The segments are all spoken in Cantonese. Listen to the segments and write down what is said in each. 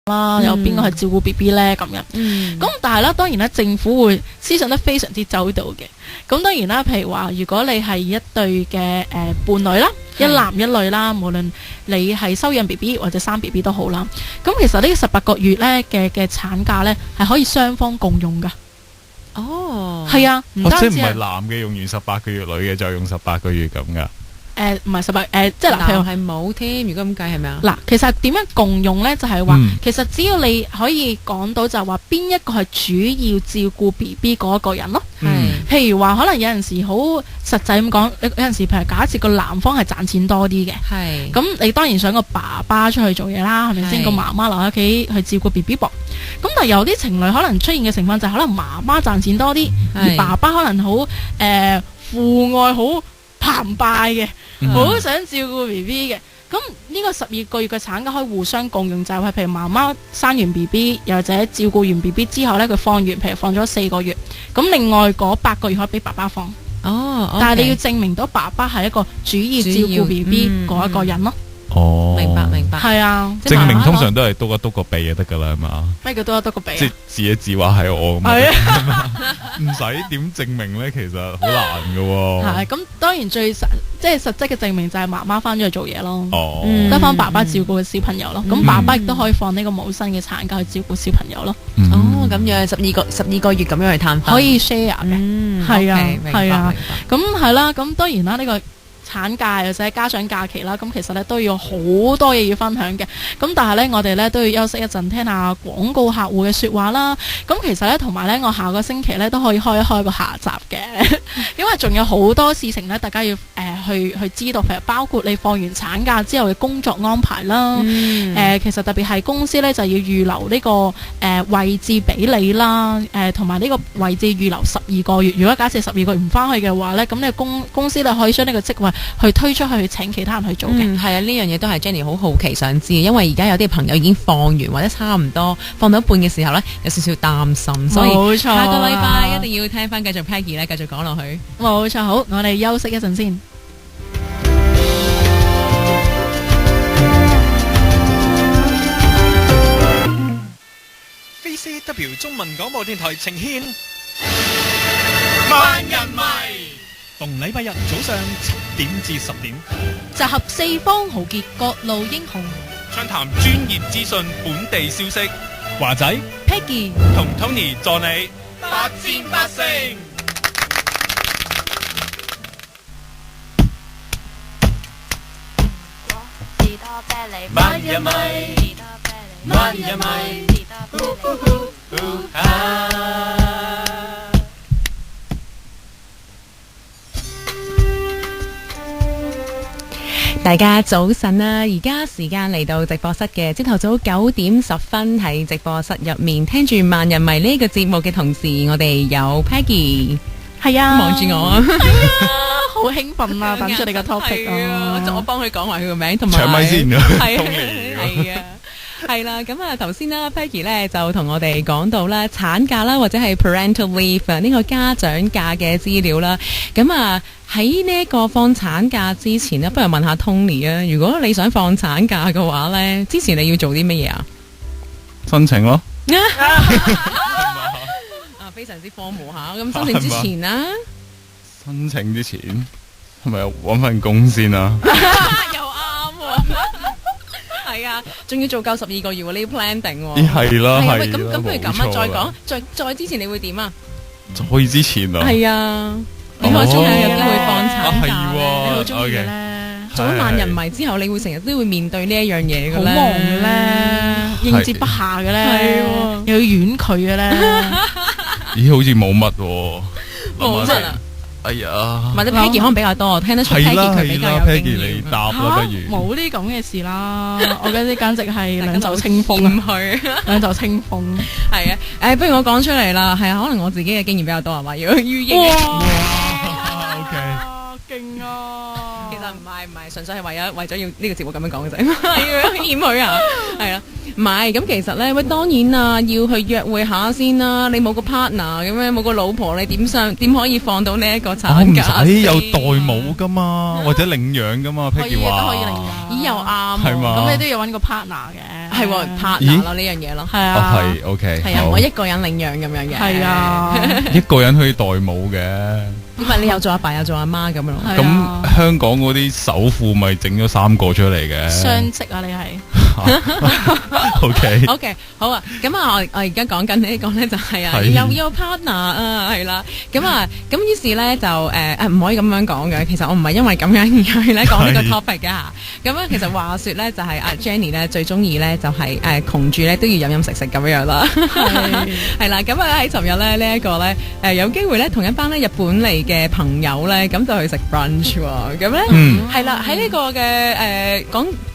啦，有邊個係照顧 BB 咧咁樣。咁但係咧，當然咧，政府會思想得非常之周到嘅。咁當然啦，譬如話，如果你係一對嘅伴侶啦，一男一女啦，無論你係收養 BB 或者生 BB 都好啦。咁其實呢個18個月咧嘅產假咧係可以雙方共用噶。哦，係啊，唔單止即係唔係男嘅用完18個月，女嘅就用18個月咁噶？唔係18即係嗱，譬如係冇添。如果咁計係咪啊？嗱，其實點樣共用咧？就係話，其實只要你可以講到就係話邊一個係主要照顧 BB 嗰一個人咯。譬如話，可能有陣時好實際咁講，有陣時譬如假設個男方係賺錢多啲嘅，咁你當然想個爸爸出去做嘢啦，係咪先？個媽媽留喺屋企去照顧 BB 噃。咁但係有啲情侶可能出現嘅情況就係可能媽媽賺錢多啲，而爸爸可能好父愛好澎湃嘅，好想照顧 BB 嘅。咁呢個12個月嘅產假可以互相共用，就係譬如媽媽生完 BB， 又或者照顧完 BB 之後呢，佢放完，譬如放咗4個月，咁另外嗰8個月可以俾爸爸放。但係你要證明到爸爸係一個主要照顧 BB 嗰一個人咯。明白。係啊，證明通常都係篤一篤個鼻就得噶啦，係嘛？咩叫篤一篤個鼻？即係指一指話係我咁。係啊，唔使點證明咧，其實好難噶喎。係咁，當然最實質嘅證明就係媽媽翻咗去做嘢咯。得翻爸爸照顧小朋友咯。咁爸爸亦都可以放呢個母親嘅產假去照顧小朋友咯。咁樣12個月咁樣去探訪，可以 share 嘅。係啊，係啊。咁係啦，咁當然啦，呢個產假或者家長假期啦，咁其實咧都要好多嘢要分享嘅。咁但係咧，我哋咧都要休息一陣，聽下廣告客戶嘅說話啦。咁其實咧，同埋咧，我下個星期咧都可以開一開個下集嘅，因為仲有好多事情咧，大家要去知道，譬如包括你放完產假之後嘅工作安排啦。其實特別係公司咧就要預留呢個位置俾你啦。同埋呢個位置預留12個月。如果假設12個月唔翻去嘅話咧，咁你公司咧可以將呢個職位去推出去請其他人去做嘅。係啊，呢樣嘢都係 Jenny 好好奇想知，因為而家有啲朋友已經放完或者差唔多放到一半嘅時候呢，有少少擔心，所以下個禮拜一定要聽翻繼續 Peggy 咧繼續講落去。冇錯，好，我哋休息一陣先。VCW 中文廣播電台呈獻萬人迷，逢禮拜日早上7點至10點，集合四方豪傑各路英雄，暢談專業資訊、本地消息。華仔、Peggy 同 Tony 助你百戰百勝。萬人迷，萬人迷。大家早晨啦！而家時間嚟到直播室嘅朝頭早9點10分，喺直播室入面聽住萬人迷呢個節目嘅同時，我哋有 Peggy， 係啊，望住我啊，係啊，好興奮啊！等住你個 topic 啊，我幫佢講埋佢個名，同埋搶咪先㗎，係啊。係啦，咁啊，頭先啦 Peggy 咧就同我哋講到啦產假啦，或者係 parental leave 呢個家長假嘅資料啦。咁啊喺呢一個放產假之前呢，不如問下 Tony 啊，如果你想放產假嘅話咧，之前你要做啲乜嘢啊？申請咯。啊，非常之荒謬下。咁申請之前啊？申請之前係咪搵份工先啊？又啱喎。係啊，仲要做夠12個月喎，你要 plan 定喎。係啦，係。咁不如咁啊，再講，再之前你會點啊？再之前啊？係啊，你開始有機會放產假咧，你好中意嘅咧。做咗萬人迷之後，你會成日都會面對呢一樣嘢嘅咧。好忙嘅咧，應接不暇嘅咧，又要婉拒嘅咧。咦，好似冇乜喎。冇乜啊！哎呀，或者 Peggy 可能比較多，聽得出 Peggy 佢比較有經驗。Peggy 你答啦，不如冇啲咁嘅事啦，我覺得簡直係兩袖清風去，兩袖清風。係啊，不如我講出嚟啦，係啊，可能我自己嘅經驗比較多係嘛，要於應。哇，OK，勁啊！其實唔係，純粹係為咗要呢個節目咁樣講嘅啫，要謙虛啊，係啊。唔係，咁其實咧，喂，當然啊，要去約會下先啦。你冇個 partner 咁樣，冇個老婆，你點可以放到呢一個產假？唔使有代母噶嘛，或者領養噶嘛。Peggy 話都可以領養，咦又啱，係嘛？咁你都要搵個 partner 嘅。係喎 partner 咯呢樣嘢咯，係啊，係 OK，係啊，我一個人領養咁樣嘅，係啊，一個人可以代母嘅。因為你又做阿爸又做阿媽咁樣咯。咁香港嗰啲首富咪整咗3個出嚟嘅。雙職啊，你係 OK， 好啊。咁啊，我而家講緊呢個咧就係啊，又有 partner 啊，係啦。咁於是咧就唔可以咁樣講嘅。其實我唔係因為咁樣而去咧講呢個 topic 嘅嚇。咁啊，其實話説咧就係阿 Jenny 咧最中意咧就係窮住咧都要飲食咁樣啦。係啦。咁啊喺尋日咧呢一個咧有機會咧同一班咧日本嚟嘅朋友咧，咁就去食 brunch 喎，咁咧係啦，喺呢個嘅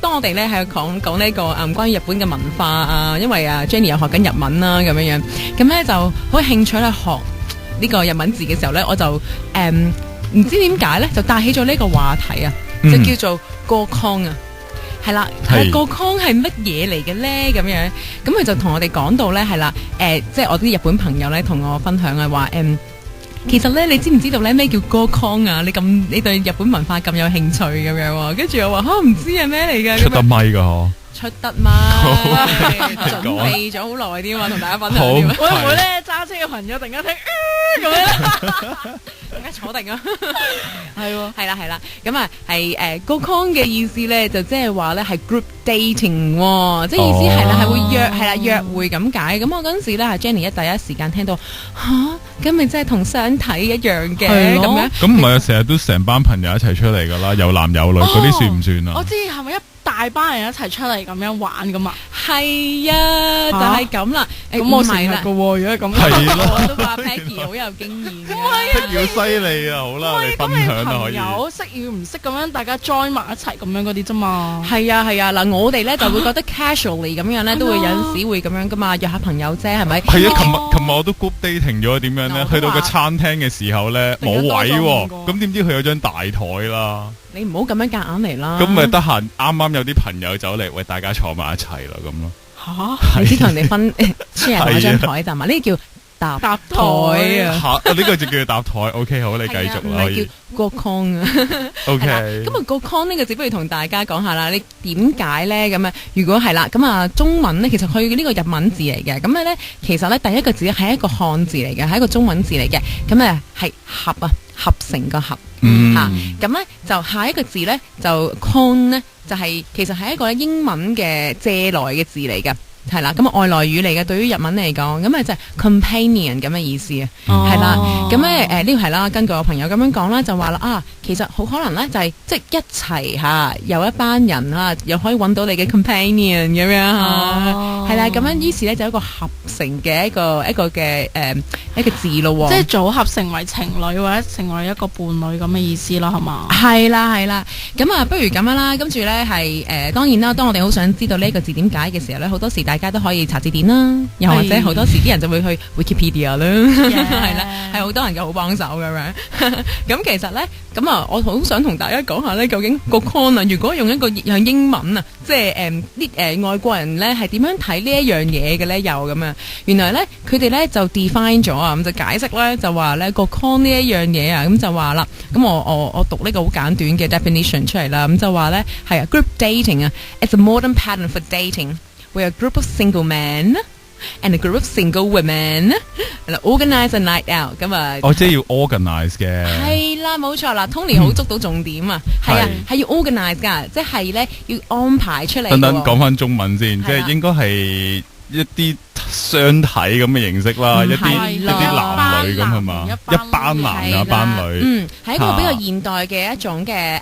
當我哋咧係講呢個關於日本嘅文化啊，因為Jenny 又學緊日文啦，咁樣，咁咧就好興趣咧學呢個日文字嘅時候咧，我就唔知點解咧就帶起咗呢個話題啊，就叫做過康啊，係啦，過康係乜嘢嚟嘅咧？咁樣，咁佢就同我哋講到咧係啦，即係我啲日本朋友咧同我分享啊話其實咧，你知唔知道咧咩叫歌康啊？你對日本文化咁有興趣咁樣，跟住我話唔知係咩嚟噶？出得咪噶嗬？出得咪，準備咗好耐啲嘛，同大家分享。會唔會咧揸車嘅朋友突然間聽咁樣？大家坐定啊！係啦，咁啊係歌康嘅意思咧，就即係話咧係 group dating，即係意思係啦，係會約會咁解。咁我嗰陣時咧係 Jenny 第一時間聽到咁咪真係同相睇一樣嘅咁樣。咁唔係啊，成日都成班朋友一齊出嚟噶啦，有男有女，嗰啲算唔算啊？我知係咪一大班人一齊出嚟咁樣玩噶嘛？係啊，就係咁啦。咁我成日噶喎，如果咁，我都話 Peggy 好有經驗。Peggy 好犀利啊！好啦，你分享啦可以。有識與唔識咁樣，大家 join 埋一齊咁樣嗰啲啫嘛。係啊，嗱，我哋咧就會覺得 casually 咁樣咧，都會有陣時會咁樣噶嘛，約下朋友啫，係咪？係啊，琴日我都 group dating 咗，點樣咧？去到個餐廳嘅時候咧，冇位喎，咁點知佢有張大台啦。你唔好咁樣夾硬嚟啦。咁咪得閒，啱啱有啲朋友走嚟，喂，大家坐埋一齊啦，咁咯。你先同人哋分 share 埋張台咋嘛？呢叫搭台啊！呢個就叫搭台。OK， 好，你繼續啦。唔係叫過康啊。OK。咁啊，過康呢個字不如同大家講下啦。你點解咧？咁啊，如果係啦，咁啊，中文咧其實佢呢個日文字嚟嘅。咁咧，其實咧第一個字係一個漢字嚟嘅，係一個中文字嚟嘅。咁啊係合啊，合成個合。咁咧就下一個字咧就 con 咧就係其實係一個英文嘅借來嘅字嚟嘅，係啦，咁外來語嚟嘅，對於日文嚟講，咁啊就係 companion 咁嘅意思啊，係啦，咁咧呢個係啦，根據我朋友咁樣講啦，就話啦其實好可能咧就係即係一齊有一班人又可以揾到你嘅 companion 咁樣係啦，咁樣於是咧就一個合成嘅一個嘅一個字咯，即係組合成為情侶或者成為一個伴侶咁嘅意思咯，係嘛？係啦，咁啊不如咁樣啦，跟住咧係當然啦，當我哋好想知道呢個字點解嘅時候咧，好多時大家都可以查字典啦，又或者好多時啲人就會去 Wikipedia 啦，係啦，係好多人嘅好幫手咁樣。咁其實咧，咁我好想同大家講下咧，究竟個 con 如果用一個用英文即係啲外國人咧係點樣睇呢一樣嘢嘅咧？又咁樣，原來咧佢哋咧就 define 咗咁就解釋咧就話咧個 con 呢一樣嘢咁就話啦，咁我讀呢個好簡短嘅 definition 出嚟啦，咁就話咧係group dating it's a modern pattern for dating where a group of single men and a group of single women organize a night out 咁啊，即係要 organize 嘅，係啦，冇錯啦 ，Tony 好捉到重點啊，係啊，係要 organize 噶，即係咧要安排出嚟。等等講翻中文先，即係應該係一啲相睇咁嘅形式啦，一啲男女咁係嘛，一班男一班女，係一個比較現代嘅一種嘅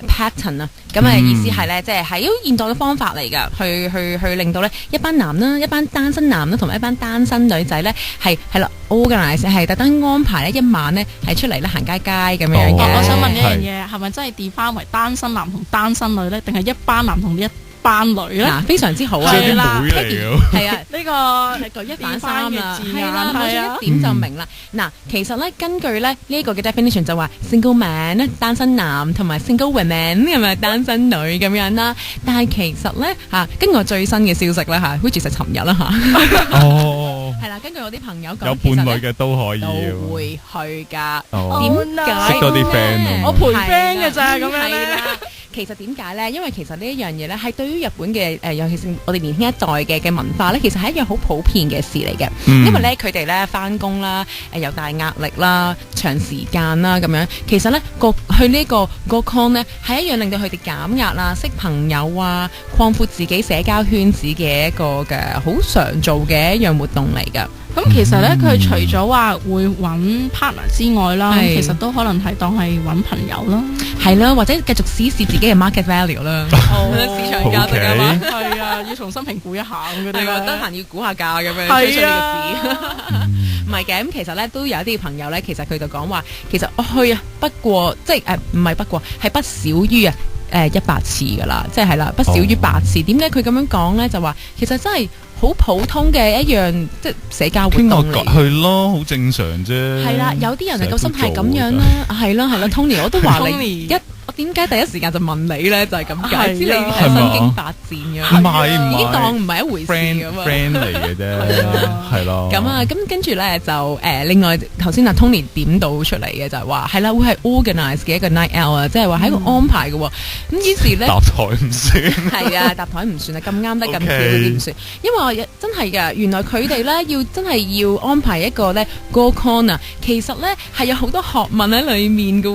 pattern 啊，咁嘅意思係咧，即係係一個現代嘅方法嚟噶，去令到咧一班男啦，一班單身男啦，同埋一班單身女仔咧係啦 organize 係特登安排咧一晚咧係出嚟咧行街街咁樣嘅。我想問一樣嘢，係咪真係調翻為單身男同單身女咧，定係一班男同一班女咧？非常之好啊！係啦，係啊，呢個一反三啊，係啦，冇錯，一點就明啦。嗱，其實咧根據咧呢個嘅 definition 就話 single man 咧單身男同埋 single women 係咪單身女咁樣啦？但係其實咧根據我最新嘅消息咧which is 尋日啦係啦，根據我啲朋友講，有伴侶嘅都可以，都會去㗎。點解？識多啲 friend 我陪 friend 嘅咋咁樣咧？其實點解咧？因為其實呢一樣嘢咧，係對於日本嘅尤其是我哋年輕一代嘅文化咧，其實係一樣好普遍嘅事嚟嘅。因為咧，佢哋咧翻工啦，又大壓力啦，長時間啦咁樣，其實咧去呢個 con 咧係一樣令到佢哋減壓啦、識朋友啊、擴闊自己社交圈子嘅一個嘅好常做嘅一樣活動嚟㗎。咁其實咧，佢除咗話會揾 partner 之外啦，其實都可能係當係揾朋友啦，係啦，或者繼續試試自己嘅 market value 啦，市場價值啊嘛，係啊，要重新評估一下咁嗰啲，得閒要估下價咁樣推出呢個市。唔係嘅，咁其實咧都有一啲朋友咧，其實佢就講話，其實我去啊，不過即係唔係不過係不少於100次㗎啦，即係啦，不少於8次。點解佢咁樣講咧？就話其實真係好普通嘅一樣，即係社交活動嚟。去咯，好正常啫。係啦，有啲人係個心態咁樣啦，係啦，Tony 我都話你我點解第一時間就問你咧？就係咁解，知你係身經百戰嘅，唔係已經當唔係一回事咁啊 friend 嚟嘅啫，係咯。咁啊，咁跟住咧就另外頭先Tony 點到出嚟嘅就係話係啦，會係 organize 嘅一個 night out 啊，即係話係一個安排嘅。咁於是咧搭台唔算，係啊，搭台唔算啊，咁啱得咁巧嗰啲唔算，因為我真係㗎，原來佢哋咧要真係要安排一個咧 go con 啊，其實咧係有好多學問喺裡面嘅。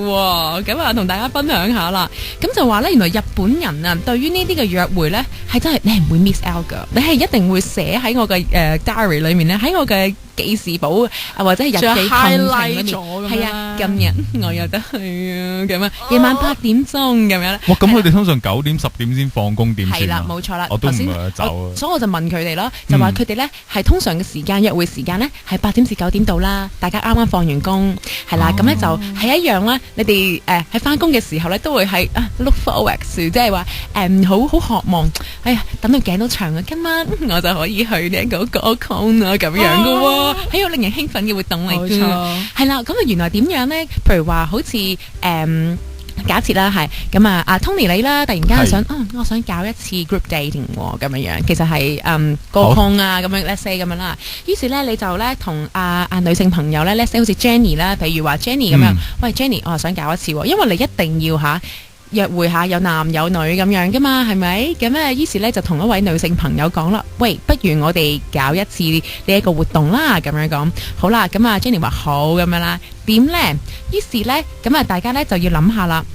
咁啊，同大家分享下啦，咁就話咧，原來日本人啊，對於呢啲嘅約會咧，係真係你係唔會 miss out 噶，你係一定會寫喺我嘅diary 裏面咧，喺我嘅記事簿或者係日記行程裏面，係啊，今日我有得去啊，咁啊，夜晚8點鐘咁樣咧。哇，咁佢哋通常9點10點先放工點算啊？係啦，冇錯啦。我都唔係走啊，所以我就問佢哋咯，就話佢哋咧係通常嘅時間約會時間咧係8點至9點到啦，大家啱啱放完工係啦，咁咧就係一樣啦。你哋喺翻工嘅時候咧都會係look forward to，即係話好渴望，哎呀等到頸都長啊，今晚我就可以去呢一個 go con 啊咁樣嘅喎。係一個令人興奮嘅活動嚟嘅，係啦。咁啊，原來點樣咧？譬如話，好似假設啦，係咁啊，阿 Tony 你啦，突然間想，我想搞一次 group dating 咁樣樣，其實係個控啊咁樣 ，let's say 咁樣啦。於是咧，你就咧同女性朋友咧，let's say 好似 Jenny 啦，譬如話 Jenny 咁樣，喂 Jenny，我想搞一次，因為你一定要約會下有男有女咁樣噶嘛，係咪？咁啊，於是咧就同一位女性朋友講啦，喂，不如我哋搞一次呢一個活動啦，咁樣講。好啦，咁啊 Jenny 話好咁樣啦，點咧？於是咧，咁啊大家咧就要諗下啦，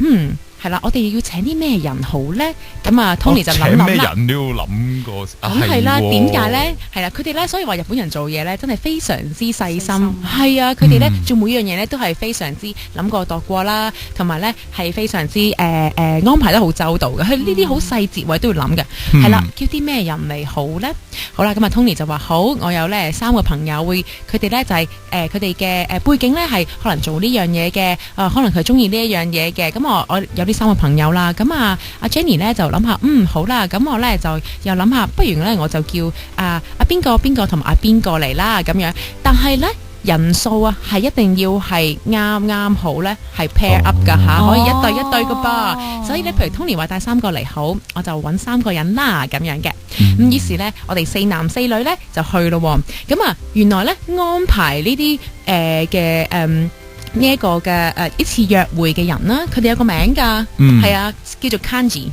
係啦，我哋要請啲咩人好咧？咁啊 Tony 就諗諗啦。請咩人都要諗過。咁係啦，點解咧？係啦，佢哋咧，所以話日本人做嘢咧，真係非常之細心。係啊，佢哋咧做每樣嘢咧都係非常之諗過度過啦，同埋咧係非常之安排得好周到嘅。佢呢啲好細節位都要諗嘅。係啦，叫啲咩人嚟好咧？好啦，咁啊 Tony 就話好，我有咧3個朋友會，佢哋咧就係佢哋嘅背景咧係可能做呢樣嘢嘅，可能佢中意呢一樣嘢嘅。咁我有呢3個朋友啦，咁阿 Jenny 咧就諗下，好啦，咁我咧就又諗下，不如咧我就叫阿邊個同埋阿邊個嚟啦，咁樣。但係咧人數係一定要係啱好咧，係 pair up 噶吓，可以一對一對噶噃。所以咧，譬如 Tony 話帶3個嚟好，我就揾3個人啦，咁樣嘅。咁於是咧，我哋4男4女咧就去咯。咁啊，原來咧安排呢啲呢一個嘅一次約會嘅人啦，佢哋有個名噶，係啊，叫做 Kanji，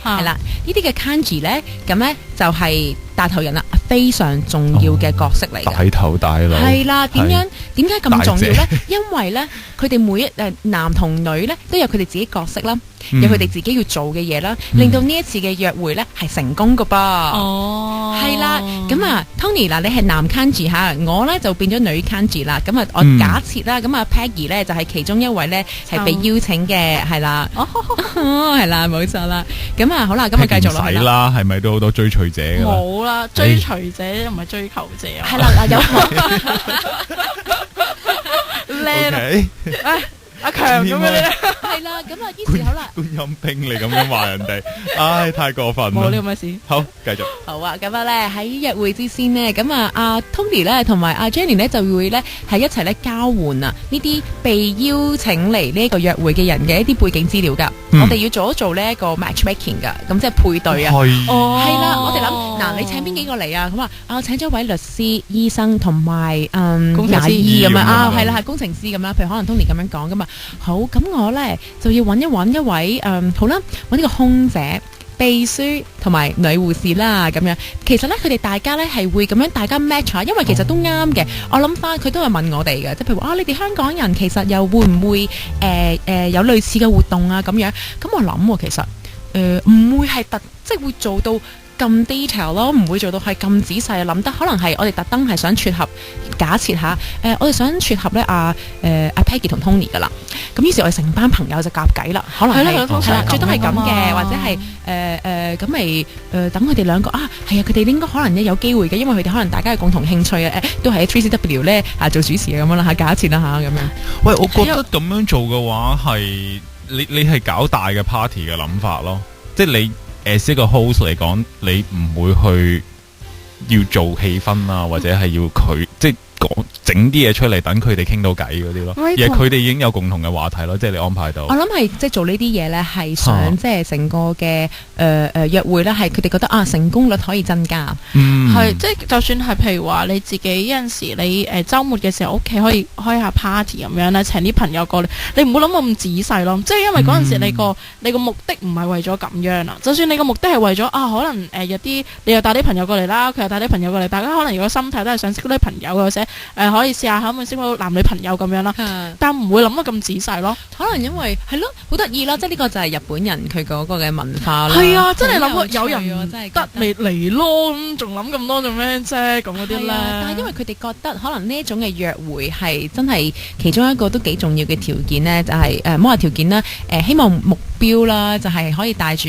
係啦，呢啲嘅 Kanji 咧，咁咧就係大頭人啦，非常重要嘅角色嚟嘅，大頭大佬係啦。點解咁重要咧？因為咧，佢哋每一男同女咧都有佢哋自己角色啦，有佢哋自己要做嘅嘢啦，令到呢一次嘅約會咧係成功噶噃。哦，係啦。咁啊 ，Tony 嗱，你係男 Kanji 吓，我咧就變咗女 Kanji 啦。咁啊，我假設啦，咁啊 Peggy 咧就係其中一位咧係被邀請嘅，係啦。係啦，冇錯啦。咁啊，好啦，咁啊繼續落去啦。係咪都好多追隨者㗎？冇啦，追隨者又唔係追求者啊。係啦，嗱有靚阿強咁樣咧，係啦，咁啊，於是好啦，觀音兵你咁樣話人哋，唉，太過分啦！冇呢個咩事。好，繼續。好啊，咁啊咧喺約會之先呢，咁啊阿 Tony 咧同埋阿 Jenny 咧就會咧係一齊咧交換啊呢啲被邀請嚟呢一個約會嘅人嘅一啲背景資料噶。我哋要做呢一個 matchmaking 噶，咁即係配對啊。係啦，我哋諗嗱，你請邊幾個嚟啊？咁啊，我請咗一位律師、醫生同埋牙醫咁樣啊，係啦，係工程師咁啦。譬如可能 Tony 咁樣講噶嘛。好，咁我咧就要揾一位好啦，揾呢個空姐、秘書同埋女護士啦，咁樣其實咧佢哋大家咧係會咁樣大家 match 下，因為其實都啱嘅。我諗翻佢都係問我哋嘅，即係譬如話你哋香港人其實又會唔會有類似嘅活動啊咁樣？咁我諗其實唔會係即係會做到咁 detail 咯，唔會做到係咁仔細諗得，可能係我哋特登係想撮合，假設下我哋想撮合咧阿 Peggy 同 Tony 噶啦，咁於是我哋成班朋友就夾計啦，可能係最多係咁嘅，或者係咁咪等佢哋兩個係啊，佢哋應該可能有機會嘅，因為佢哋可能大家嘅共同興趣都係喺 3CW 咧做主持咁樣啦，假設啦咁樣。喂，我覺得咁樣做嘅話係你係搞大嘅 party 嘅諗法咯，即係你。as 一個 host 嚟講，你唔會去要做氣氛啊，或者係要佢即係講整啲嘢出嚟，等佢哋傾到偈嗰啲咯。而係佢哋已經有共同嘅話題咯，即係你安排到。我諗係即係做呢啲嘢咧，係想即係成個嘅約會咧，係佢哋覺得成功率可以增加。係即係就算係譬如話你自己有陣時你週末嘅時候屋企可以開下 party 咁樣咧，請啲朋友過嚟，你唔好諗到咁仔細咯。即係因為嗰陣時你個目的唔係為咗咁樣啦。就算你個目的係為咗可能有啲你又帶啲朋友過嚟啦，佢又帶啲朋友過嚟，大家可能如果心態都係想識啲朋友，或者可以試下可唔可以識到男女朋友咁樣啦。但唔會諗得咁仔細咯。可能因為係咯，好得意啦，即係呢個就係日本人佢嗰個嘅文化啦。係啊，真係諗過有人得未嚟咯，咁仲諗咁多做咩啫？咁嗰啲咧。但係因為佢哋覺得可能呢一種嘅約會係真係其中一個都幾重要嘅條件呢，就係唔好話條件啦，希望目標啦，就係可以帶住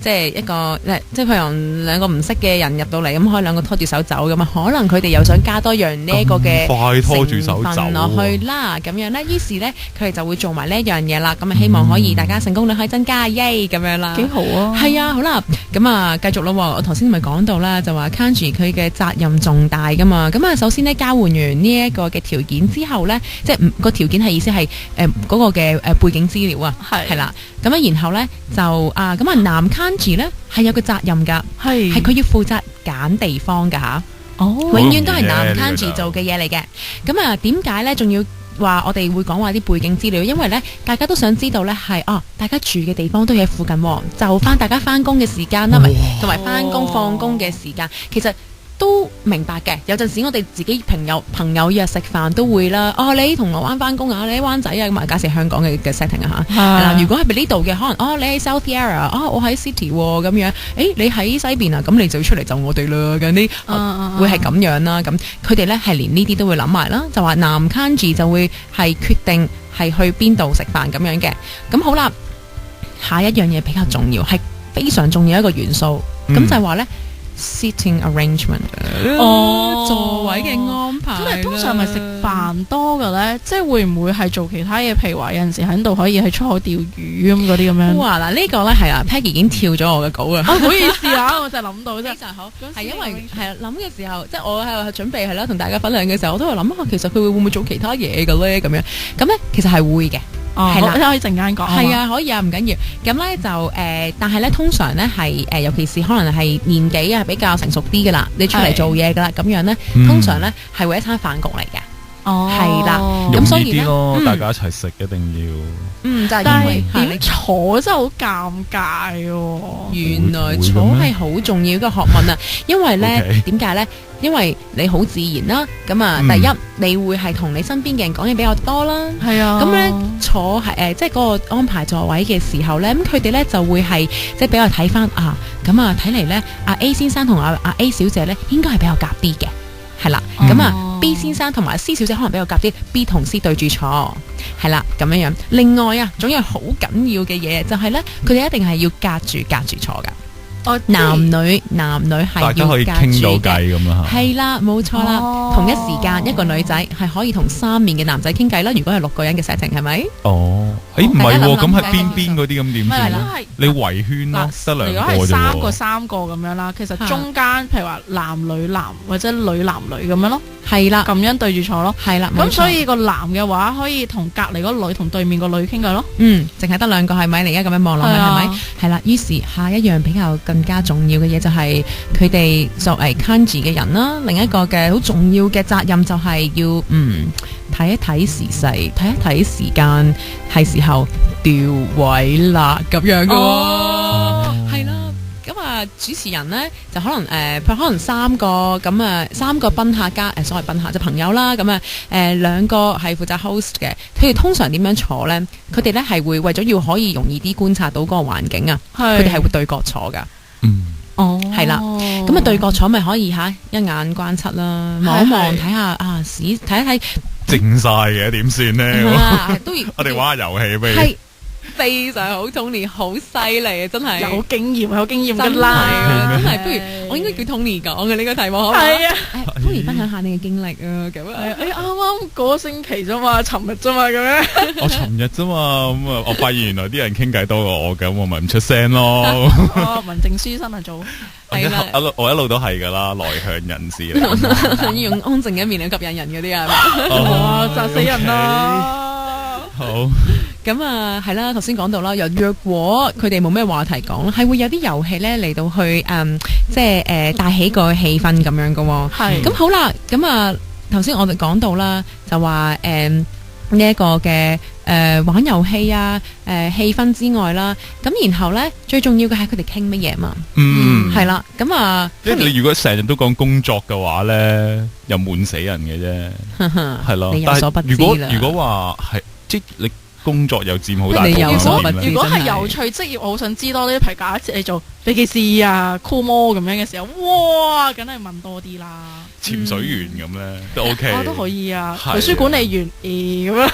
即係一個即係譬如兩個唔識嘅人入到嚟，咁可以兩個拖住手走咁啊。可能佢哋又想加多樣呢一個嘅快拖住手走落去啦，咁樣呢，於是呢，佢哋就會做埋呢一樣嘢啦。咁啊，希望可以大家成功率可以增加耶咁樣啦。幾好啊！係啊，好啦，咁啊繼續咯。我頭先咪講到啦，就話 Kanji 佢嘅責任重大噶嘛。咁啊，首先呢，交換完呢一個嘅條件之後呢，即係個條件係意思係嗰個嘅背景資料啊，係啦。咁啊，然後呢，就咁啊，男 Kanji 呢係有個責任噶，係佢要負責揀地方噶吓。永遠都係男 Kanji 做嘅嘢嚟嘅。咁啊，點解呢？仲要話我哋會講話啲背景資料？因為呢，大家都想知道呢係大家住嘅地方都喺附近，就翻大家翻工嘅時間啦，同埋翻工放工嘅時間，其實都明白嘅。有陣時我哋自己朋友約食飯都會啦。你銅鑼灣翻工啊，你喺灣仔啊，咁啊，假設香港嘅 setting 啊嚇。係啦，如果係咪呢度嘅，可能你喺 South Area 我喺 City 咁樣。你喺西邊啊，咁你就要出嚟就我哋啦。嗰啲會係咁樣啦。咁佢哋咧係連呢啲都會諗埋啦。就話男 Kanji 就會係決定係去邊度食飯咁樣嘅。咁好啦，下一樣嘢比較重要，係非常重要一個元素。咁就係話咧。Sitting arrangement 座位嘅安排。咁你通常咪食飯多嘅咧？即係會唔會係做其他嘢？譬如話有陣時喺度可以去出海釣魚咁嗰啲咁樣。哇！嗱，呢個咧係Peggy 已經跳咗我嘅稿啊！唔好意思啊，我就諗到啫。非常好，係因為係諗嘅時候，即係我喺度準備係啦，同大家分享嘅時候，我都係諗下，其實佢會唔會做其他嘢嘅咧？咁樣咁咧，其實係會嘅。係啦，可以陣間講。係啊，可以啊，唔緊要。咁咧就但係咧通常咧係尤其是可能係年紀比較成熟啲嘅啦，你出嚟做嘢噶啦，咁樣咧通常咧係會一餐飯局嚟嘅。係啦，咁所以咧，大家一齊食一定要。就係但係點坐真係好尷尬喎。原來坐係好重要嘅學問啊，因為咧點解咧？因為你好自然啦，咁啊，第一你會係同你身邊嘅人講嘢比較多啦，係啊，咁咧坐係即係嗰個安排座位嘅時候咧，咁佢哋咧就會係即係比較睇翻咁啊睇嚟咧，阿 A 先生同阿 A 小姐咧應該係比較夾啲嘅，係啦，咁啊 B 先生同埋 C 小姐可能比較夾啲 ，B 同 C 對住坐，係啦咁樣樣。另外仲有好緊要嘅嘢就係咧，佢哋一定係要隔住坐噶。男女係大家可以要傾到隔住嘅。偈咁啊，係啦，冇錯啦。哦同一時間，一個女仔係可以同3面嘅男仔傾偈啦。如果係6個人嘅 setting，係咪？哦，唔係喎，大家諗諗咁係計邊嗰啲咁點唔係算啦咧？你圍圈咯，得如果兩個啫係喎。三個咁樣啦，其實中間譬如話男女男或者女男女咁樣咯，係啦，咁樣對住坐咯。係啦。冇錯咁所以個男嘅話可以同隔離嗰女同對面個女傾偈咯。淨係得2個係咪？你而家咁樣望落去係咪？係啦。於是下一樣比較更加重要嘅嘢就係佢哋作為 kanji 嘅人啦，另一個嘅好重要嘅責任就係要睇一睇時勢，睇一睇時間，係時候調位啦，咁樣嘅喎。係啦。咁啊，主持人呢，就可能可能3個咁啊，3個賓客加所謂賓客即係朋友啦。咁啊2個係負責 host 嘅。佢哋通常點樣坐呢？佢哋呢係會為咗要可以容易啲觀察到嗰個環境啊，佢哋係會對角坐噶。係啦。咁啊對角坐咪可以一眼關七啦，望一望睇下睇一睇。靜晒嘅點算呢？都要我哋玩下遊戲不如。係非常好，Tony 好犀利啊！真係有經驗真㗎啦，係真係不如我應該叫 Tony 講嘅呢個題目，好唔好？係啊。Tony 分享下你嘅經歷啊，咁啊。啱啱嗰個星期啫嘛，尋日啫嘛，咁樣。我尋日啫嘛，咁啊，我發現原來啲人傾偈多過我嘅，咁我咪唔出聲咯。文靜書生啊做。係啦，我一路都係噶啦，內向人士嚟。要用安靜嘅一面嚟吸引人嗰啲啊。哇！嚇死人啦！好。咁啊，係啦，頭先講到啦，若果佢哋冇咩話題講，係會有啲遊戲咧嚟到去即係帶起個氣氛咁樣噶喎。係。咁好啦，咁啊頭先我哋講到啦，就話呢一個嘅玩遊戲啊，氣氛之外啦，咁然後咧最重要嘅係佢哋傾乜嘢嘛。係啦，咁啊，即係你如果成日都講工作嘅話咧，又悶死人嘅啫，係咯。你有所不知啦。如果話係即係你。工作又佔好大部分。如果係有趣職業，我好想知多啲。譬如假設你做飛機師啊、酷摩咁樣嘅時候，哇，梗係問多啲啦。潛水員咁咧都 OK，都可以啊。圖書管理員咁樣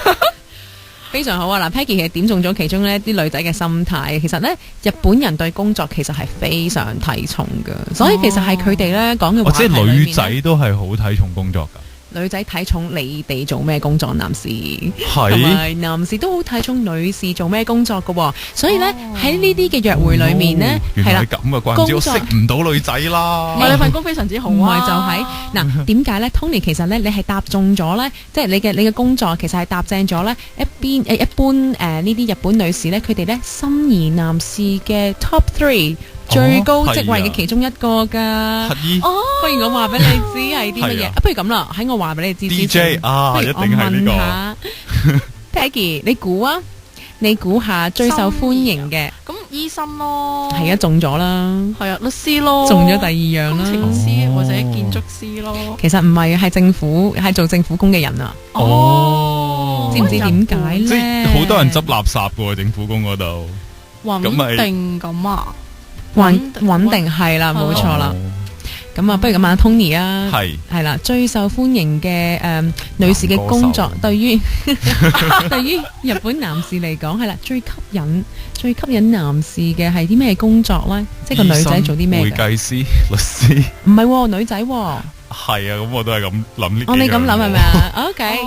非常好啊！嗱 ，Peggy 其實點中咗其中呢啲女仔嘅心態。其實咧，日本人對工作其實係非常睇重㗎，所以其實係佢哋咧講嘅話題裏面。即係女仔都係好睇重工作㗎。女仔睇重你哋做咩工作，男士係，同埋男士都好睇重女士做咩工作噶，所以咧喺呢啲嘅約會裏面咧，係啦，咁嘅關係，我識唔到女仔啦。你份工非常之好啊，唔係就係嗱，點解咧 ？Tony 其實咧，你係答中咗咧，即係你嘅工作其實係答正咗咧。一般呢啲日本女士咧，佢哋咧心儀男士嘅 top 3。最高職位嘅其中一個噶，不如我話俾你知係啲乜嘢？不如咁啦，喺我話俾你知之前，不如我問下 Peggy， 你估下最受歡迎嘅？咁醫生咯，係啊，中咗啦，係啊，律師咯，中咗第2樣啦，工程師或者建築師咯。其實唔係，係政府，係做政府工嘅人啊。知唔知點解咧？即係好多人執垃圾噶，政府工嗰度穩定咁啊。穩定係啦，冇錯啦。咁啊，不如咁問 Tony 啊，係啦，最受歡迎嘅女士嘅工作，對於日本男士嚟講係啦，最吸引男士嘅係啲咩工作咧？即係個女仔做啲咩？會計師、律師？唔係，女仔。係啊，咁我都係咁諗呢。你咁諗係咪啊？OK，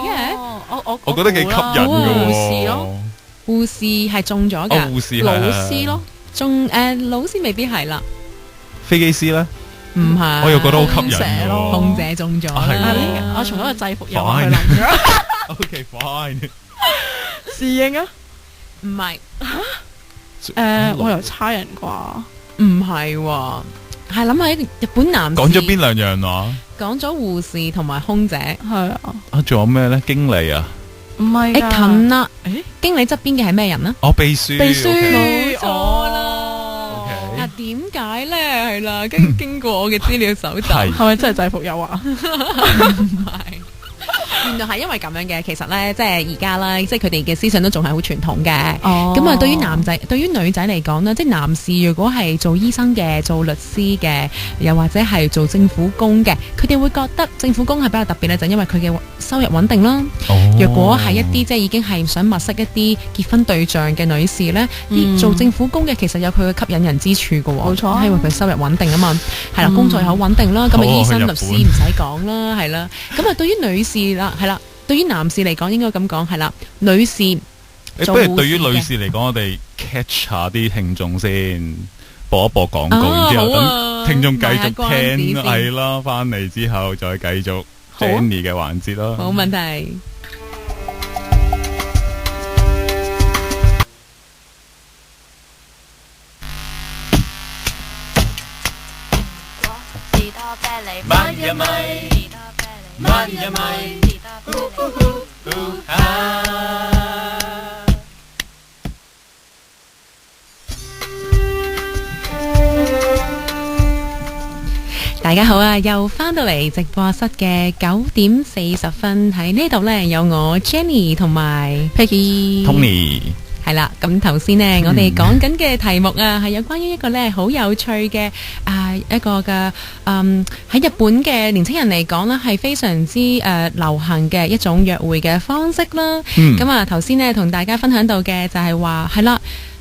我覺得幾吸引嘅。護士咯，護士係中咗噶，護士老師咯。老師未必係啦，飛機師咧唔係，我又覺得好吸引咯。空姐中咗啦，我從一個制服入去諗咗。OK fine，侍應啊，唔係，我又差人啩，唔係，係諗下日本男士。講咗邊2樣啊？講咗護士同埋空姐，係啊。仲有咩咧？經理啊？唔係，近啦。經理側邊嘅係咩人啊？秘書，冇錯啦。嗱，點解咧？係啦，經過我嘅資料搜集，係咪真係制服有啊？唔係，原來係因為咁樣嘅，其實咧，即係而家啦，即係佢哋嘅思想都仲係好傳統嘅。哦，咁啊，對於女仔嚟講呢，即係男士如果係做醫生嘅、做律師嘅，又或者係做政府工嘅，佢哋會覺得政府工係比較特別咧，就因為佢嘅收入穩定啦。如果係一啲即係已經係想物色一啲結婚對象嘅女士呢，做政府工嘅其實有佢嘅吸引人之處嘅喎。冇錯，係因為佢收入穩定啊嘛，係啦，工作又好穩定啦。咁啊，醫生、律師唔使講啦，係啦。咁啊，對於女士啦，係啦，對於男士嚟講應該咁講係啦，女士。不如對於女士嚟講，我哋 catch 下啲聽眾先，播一播廣告，然之後等聽眾繼續聽，係啦，翻嚟之後再繼續 Jenny 嘅環節啦。冇問題。咪一咪，咪一咪，大家好啊，又翻到嚟直播室嘅9:40，喺呢度呢，有我 Jenny 同埋 Peggy、Tony。係啦，咁頭先呢，我哋講緊嘅題目啊，係有關於一個呢好有趣嘅一個嘅喺日本嘅年輕人嚟講呢，係非常之流行嘅一種約會嘅方式啦。咁啊，頭先呢，同大家分享到嘅就係話係啦，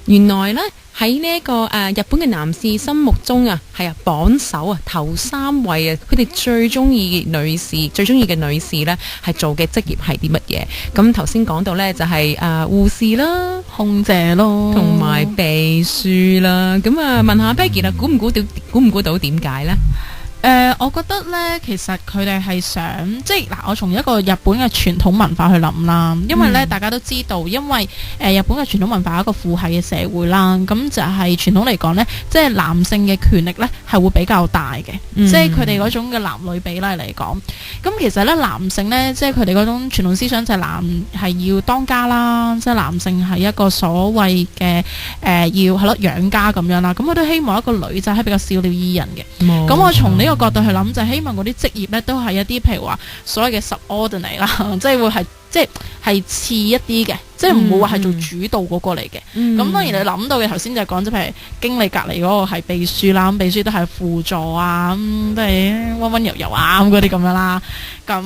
原來呢。喺呢一個日本嘅男士心目中啊，係榜首啊，頭3位啊，佢哋最中意嘅女士呢，係做嘅職業係啲乜嘢？咁頭先講到呢，就係護士啦、空姐咯，同埋秘書啦。咁啊，問下 Peggy 啦，估唔估到點解呢？我覺得呢，其實佢哋係想，即係嗱，我從一個日本嘅傳統文化去諗啦，因為呢，大家都知道，因為日本嘅傳統文化係一個父系嘅社會啦，咁就係傳統嚟講呢，即係男性嘅權力呢係會比較大嘅，即係佢哋嗰種嘅男女比例嚟講，咁其實呢，男性呢，即係佢哋嗰種傳統思想就係男係要當家啦，即係男性係一個所謂嘅要係咯養家咁樣啦，咁我都希望一個女仔係比較小鳥依人嘅，咁我從呢個角度去諗，就係希望嗰啲職業咧都係一啲譬如話所謂嘅 subordinate 啦，即係會係即係次一啲嘅，即係唔會話係做主導嗰個嚟嘅。咁當然你諗到嘅頭先就講，即譬如經理隔離嗰個係秘書啦，咁秘書都係輔助啊，咁都係溫溫柔柔啊咁嗰啲咁樣啦。咁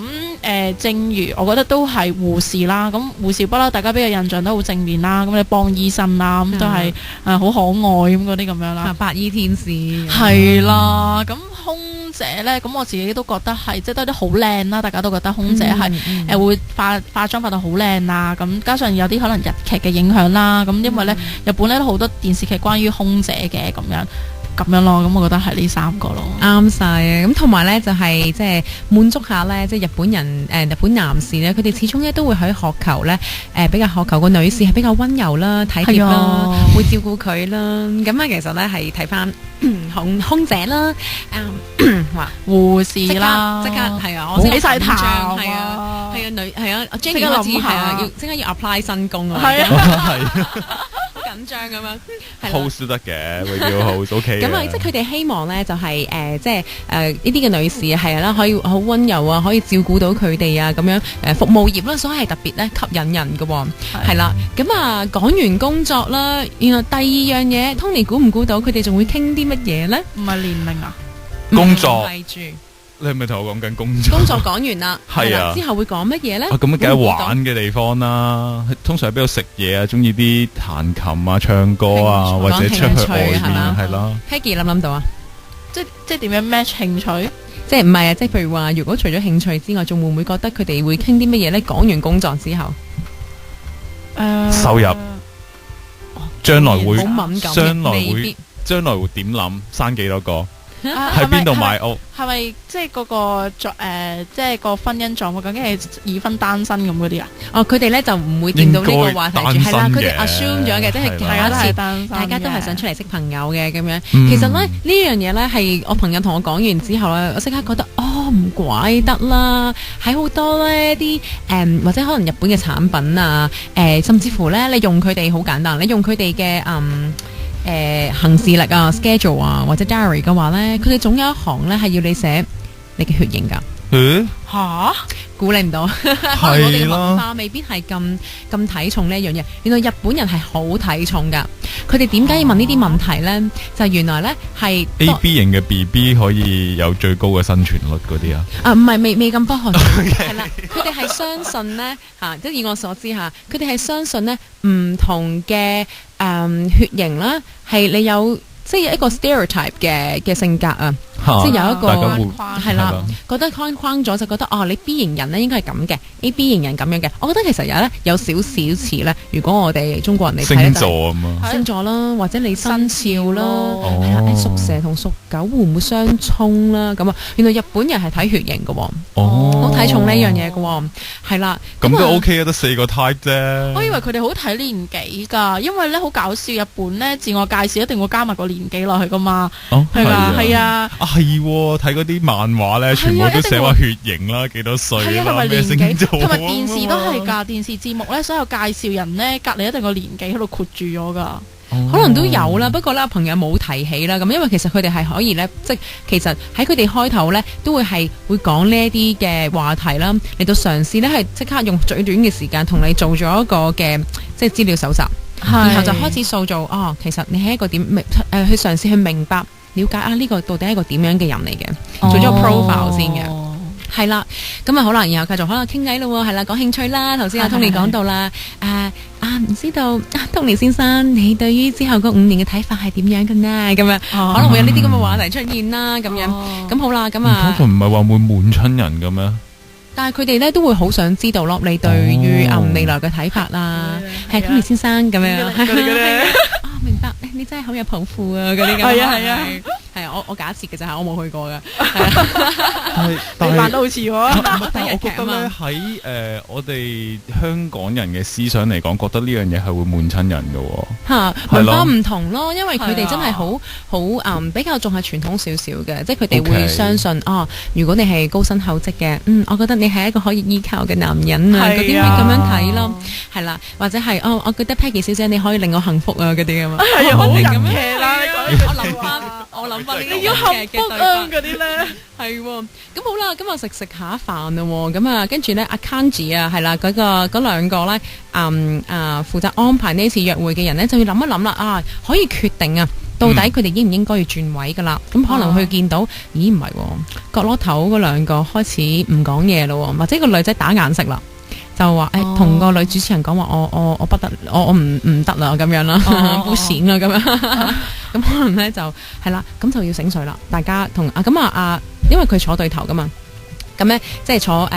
正如我覺得都係護士啦，咁護士不嬲大家俾嘅印象都好正面啦，咁你幫醫生啦，咁都係好可愛咁嗰啲咁樣啦。白衣天使係啦，咁空姐咧，咁我自己都覺得係即係都啲好靚啦，大家都覺得空姐係會化妝化到好靚啊，咁加上有啲可能日劇嘅影響啦，咁因為咧日本咧都好多電視劇關於空姐嘅咁樣咯，咁我覺得係呢3個咯，啱晒啊！咁同埋咧就係即係滿足下咧，即係日本人日本男士咧，佢哋始終咧都會喺渴求咧比較渴求個女士係比較溫柔啦、體貼啦，會照顧佢啦。咁啊，其實咧係睇翻空姐啦，話護士啦，即刻係啊，我起晒頭，係啊，Jenny 都知係啊，要即刻要 apply 新工啊，係啊。緊張咁樣 ，host 都得嘅，會叫 host OK。咁啊，即係佢哋希望咧，就係即係呢啲嘅女士係啦，可以好溫柔啊，可以照顧到佢哋啊，咁樣服務業啦，所以係特別咧吸引人嘅，係啦。咁啊，講完工作啦，然後第二樣嘢，Tony 估唔估到佢哋仲會傾啲乜嘢咧？唔係年齡啊，工作。你係咪同我講緊工作？工作講完啦，係啊，之後會講乜嘢咧？咁梗係玩嘅地方啦，通常喺邊度食嘢啊？中意啲彈琴啊、唱歌啊，或者出去外面係啦。Peggy 諗到啊？即係點樣 match 興趣？即係唔係啊？即係譬如話，如果除咗興趣之外，仲會唔會覺得佢哋會傾啲乜嘢咧？講完工作之後，收入，將來會，好敏感，將來會點諗？生幾多個？喺邊度買屋？係咪即係嗰個即係個婚姻狀況究竟係已婚單身咁嗰啲啊？哦，佢哋咧就唔會見到呢個話題住，係啦，佢哋 assume 咗嘅，即係大家都係想出嚟識朋友嘅咁樣。其實咧呢樣嘢咧係我朋友同我講完之後咧，我即刻覺得唔怪得啦，喺好多咧啲或者可能日本嘅產品啊，甚至乎咧你用佢哋好簡單，你用佢哋嘅行事曆啊、schedule 啊或者 diary 嘅話咧，佢哋總有一行咧係要你寫你嘅血型噶。吓，估你唔到，可能我哋嘅文化未必係咁睇重呢一樣嘢。原來日本人係好睇重噶，佢哋點解要問呢啲問題呢？就原來呢係 AB 型嘅 BB 可以有最高嘅生存率嗰啲啊？唔係未咁科學，係啦，佢哋係相信呢，即係以我所知嚇，佢哋係相信呢唔同嘅血型啦，係你有即係一個 stereotype 嘅性格啊。即係有一個係啦，覺得框咗就覺得你 B 型人咧應該係咁嘅，AB 型人咁樣嘅。我覺得其實有少少似咧。如果我哋中國人嚟睇星座咁啊，星座啦，或者你生肖啦，屬蛇同屬狗會唔會相沖啦？咁啊，原來日本人係睇血型嘅，好睇重呢樣嘢嘅，係啦。咁都 OK 啊，得4個 type 啫。我以為佢哋好睇年紀㗎，因為咧好搞笑，日本咧自我介紹一定會加埋個年紀落去㗎嘛。係啊，係啊。係睇嗰啲漫畫咧，全部都寫話血型啦，幾多歲啦，咩星座，同埋電視都係㗎，電視節目咧，所有介紹人咧，隔離一定個年紀喺度括住咗㗎。可能都有啦，不過咧朋友冇提起啦。咁因為其實佢哋係可以咧，即係其實喺佢哋開頭咧，都會講呢一啲嘅話題啦，嚟到嘗試咧係即刻用最短嘅時間同你做咗一個嘅即係資料搜集，然後就開始塑造其實你係一個點去嘗試去明白。了解呢個到底係一個點樣嘅人嚟嘅，做咗個 profile 先嘅，係啦，咁啊好啦，然後繼續可能傾偈咯，係啦，講興趣啦，頭先阿 Tony 講到啦，唔知道Tony 先生你對於之後嗰5年嘅睇法係點樣嘅呢？咁樣可能會有呢啲咁嘅話題出現啦，咁樣，咁好啦，咁啊，唔係話會悶親人嘅咩？但係佢哋咧都會好想知道咯，你對於未來嘅睇法啦，係 Tony 先生咁樣。明白，你真係好有抱負啊！嗰啲咁係啊，我假設嘅就係我冇去過嘅，你扮得好似喎。但我覺得咧喺我哋香港人嘅思想嚟講，覺得呢樣嘢係會悶親人嘅。文化唔同咯，因為佢哋真係好比較仲係傳統少少嘅，即係佢哋會相信如果你係高薪厚職嘅，我覺得你係一個可以依靠嘅男人啊，嗰啲會咁樣睇咯，係啦，或者係我覺得 Peggy 小姐你可以令我幸福啊嗰啲咁。係啊，好人嘅啦！我諗翻你要幸福啊嗰啲咧，係喎。咁好啦，咁我食下飯啦喎，咁啊跟住咧阿 Kanji 啊，係啦，嗰兩個咧負責安排呢次約會嘅人咧，就要諗一諗啦，可以決定啊，到底佢哋應唔應該要轉位噶啦？咁可能佢見到，咦唔係喎，角落頭嗰兩個開始唔講嘢咯，或者個女仔打眼色啦。就話同個女主持人講話，我不得，我唔得啦咁樣啦，好閃啊咁樣，咁可能咧就係啦，咁就要醒水啦。大家同因為佢坐對頭噶嘛，咁咧即係坐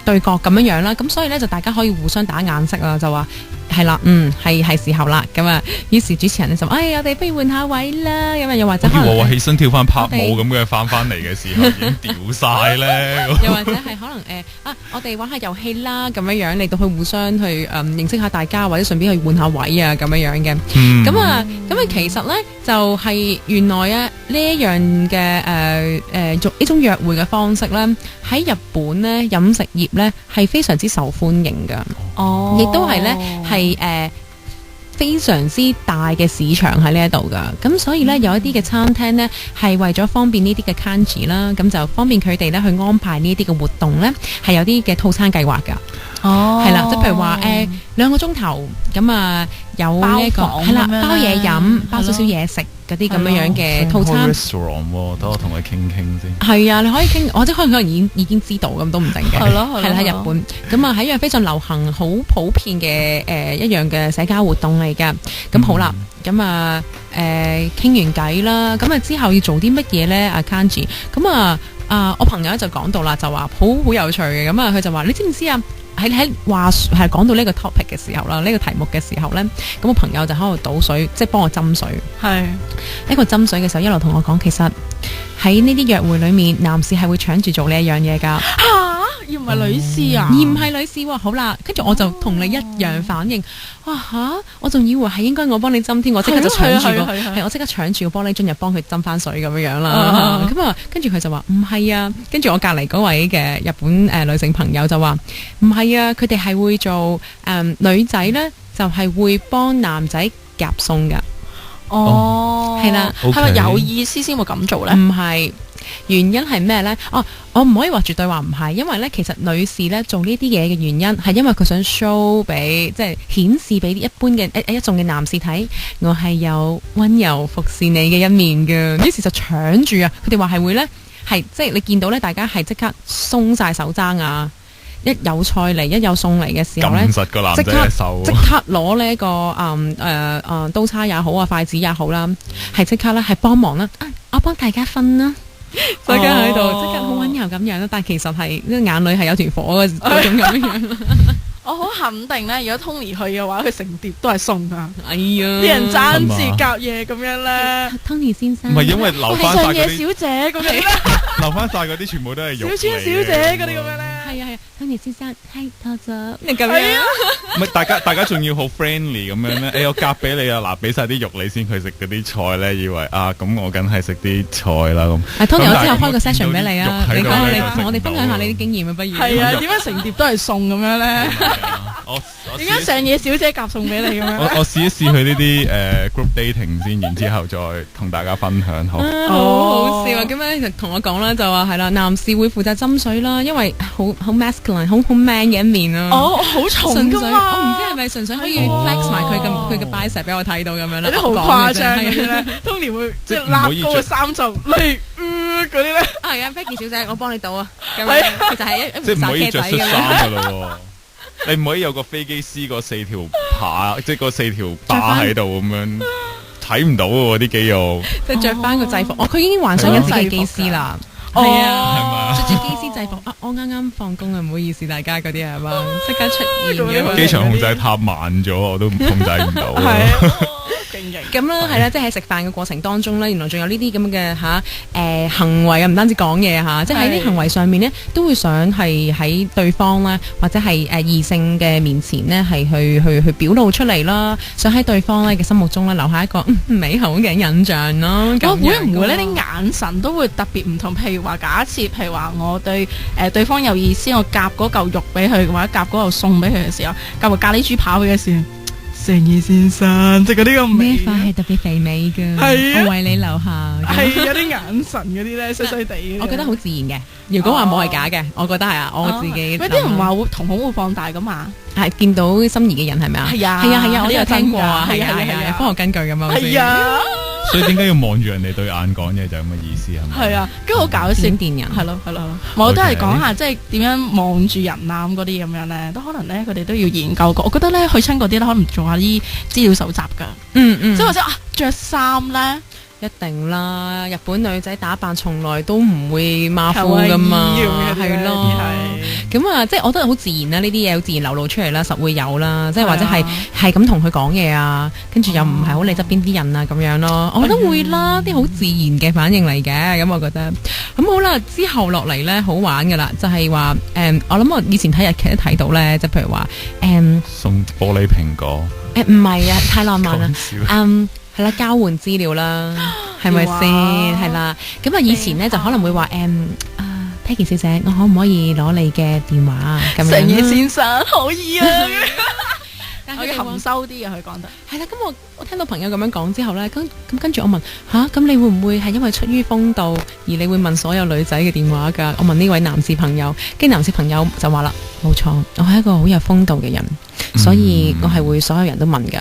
對角咁樣樣啦，咁所以咧就大家可以互相打眼色啦，就話。係啦，係時候啦，咁啊，於是主持人就我哋不如換下位啦，咁啊，又或者可能起身跳翻拍舞咁嘅翻嚟嘅時候已經掉晒咧，又或者係可能我哋玩下遊戲啦，咁樣樣嚟到去互相去認識下大家，或者順便去換下位啊，咁樣樣嘅，咁啊，其實咧就係原來啊呢一樣嘅做呢種約會嘅方式咧，喺日本咧飲食業咧係非常之受歡迎噶，亦都係咧係非常之大嘅市場喺呢一度噶，咁所以咧有一啲嘅餐廳咧係為咗方便呢啲嘅 kanji 啦，咁就方便佢哋咧去安排呢啲嘅活動咧，係有啲嘅套餐計劃噶。係啦，即係譬如話2個鐘頭咁啊，有呢一個係啦，包嘢飲，包少少嘢食嗰啲咁樣樣嘅套餐。restaurant 等我同佢傾傾先。係啊，你可以傾，或者可能已經知道咁都唔定嘅。係啦，喺日本咁啊，係一樣非常流行、好普遍嘅一樣嘅社交活動嚟㗎。咁好啦，咁啊傾完偈啦，咁啊之後要做啲乜嘢咧？阿 Kanji 咁我朋友就講到啦，就話好有趣嘅。咁啊，佢就話你知唔知啊？喺話係講到呢個 topic 嘅時候啦，呢個題目嘅時候咧，咁我朋友就喺度倒水，即係幫我斟水。係一個斟水嘅時候，一路同我講，其實喺呢啲約會裏面，男士係會搶住做呢一樣嘢噶。而唔係女士啊？而唔係女士喎。好啦，跟住我就同你一樣反應。哇我仲以為係應該我幫你斟添，我即刻就搶住我即刻搶住個玻璃樽入幫佢斟翻水咁樣啦。咁跟住佢就話唔係啊。跟住我隔離嗰位嘅日本女性朋友就話唔係啊，佢哋係會做女仔咧，就係會幫男仔夾餸噶。係啦，係咪有意思先會咁做咧？唔係。原因係咩呢？我唔可以話絕對話唔係，因為呢，其實女士呢做呢啲嘢嘅原因係因為佢想 show 俾即係顯示俾一般嘅一眾嘅男士睇，我係有温柔服侍你嘅一面嘅。於是就搶住啊！佢哋話係會呢，係即係你見到呢，大家係即刻鬆晒手踭啊！一有菜嚟，一有餸嚟嘅時候咧，撳實個男仔嘅手，即刻攞呢個刀叉也好啊，筷子也好啦，係即刻咧係幫忙啦。我幫大家分啦，大家喺度即刻好温柔咁樣啦。但係其實係眼裏係有團火嘅嗰種咁樣。我好肯定咧，如果 Tony 去嘅話，佢成碟都係餸啊！哎呀，啲人爭住隔夜咁樣咧。Tony 先生，唔係因為留翻晒上野嗰啲，小姐咁樣，留翻晒嗰啲全部都係肉嚟嘅。小川小姐嗰啲咁樣咧。係啊，Tony 先生，係多謝你咁樣。唔係大家仲要好 friendly 咁樣咧。我夾俾你啊，嗱，俾晒啲肉你先，佢食嗰啲菜咧，以為啊，咁我梗係食啲菜啦咁。Tony，我之後開個 session 俾你啊，你講你同同我哋分享下你啲經驗啊，不如？係啊，點解成碟都係餸咁樣咧？點解上野小姐夾餸俾你咁樣？我試一試佢呢啲group dating 先，然之後再同大家分享好。好好笑啊！咁樣就同我講啦，就話係啦，男士會負責斟水啦，因為好 masculine，好 man 嘅一面啊。哦，好重噶嘛！我唔知係咪純粹可以 flex 埋佢嘅 bicep 俾我睇到咁樣咧？有啲好誇張嘅咧，Tony 會即係拉高個衫袖嚟嗰啲咧。係啊，Peggy 小姐，我幫你倒啊！咁樣佢就係一即係唔可以着恤衫噶啦。咯。你唔可以有個飛機師嗰4條扒，即係嗰4條打喺度咁樣，睇唔到喎啲肌肉。即係着翻個制服，佢已經幻想緊自己機師啦。係啊，着住機師制服啊！我啱啱放工啊，唔好意思，大家嗰啲係嘛，即刻出現嘅。機場控制塔慢咗，我都控制唔到。咁啦，係啦，即係喺食飯嘅過程當中咧，原來仲有呢啲咁嘅行為啊，唔單止講嘢嚇，即係喺啲行為上面咧，都會想係喺對方咧，或者係異性嘅面前咧，係去表露出嚟啦，想喺對方咧嘅心目中咧留下一個美好嘅印象咯。我會唔會呢啲眼神都會特別唔同？譬如話假設，譬如話我對對方有意思，我夾嗰嚿肉俾佢，或者夾嗰嚿餸俾佢嘅時候，夾個咖喱豬扒佢嘅時候。誠意先生，即係嗰啲咁。呢塊係特別肥美嘅，我為你留下。係有啲眼神嗰啲咧，衰衰地。我覺得好自然嘅。如果話冇係假嘅，我覺得係啊，我自己。有啲人話會瞳孔會放大噶嘛？係見到心儀嘅人係咪啊？係啊，我都有聽過啊，係啊，科學根據咁啊。係啊。所以點解要望住人哋對眼講嘢就係咁嘅意思係咪？係啊，跟住好搞笑，電人係咯。我都係講下即係點樣望住人啊嗰啲咁樣咧，都可能咧佢哋都要研究過。我覺得咧去親嗰啲咧，可能做下啲資料搜集㗎。即係或者着衫咧。一定啦，日本女仔打扮從來都唔會馬虎噶嘛，係咯，咁啊，即係我覺得好自然啦，呢啲嘢好自然流露出嚟啦，實會有啦，即係或者係咁同佢講嘢啊，跟住又唔係好理側邊啲人啊咁樣咯，我覺得會啦，啲好自然嘅反應嚟嘅，咁我覺得，咁好啦，之後落嚟咧好玩噶啦，就係話我諗我以前睇日劇都睇到咧，即係譬如話送玻璃蘋果，唔係啊，太浪漫啦，係啦，交換資料啦，係咪先？係啦，咁啊，以前咧就可能會話Peggy 小姐，我可唔可以攞你嘅電話啊？咁樣，誠意先生可以啊，但係含羞啲啊，佢講得係啦。咁我聽到朋友咁樣講之後咧，咁跟住我問咁你會唔會係因為出於風度而你會問所有女仔嘅電話㗎？我問呢位男士朋友，跟男士朋友就話啦，冇錯，我係一個好有風度嘅人，所以我係會所有人都問㗎。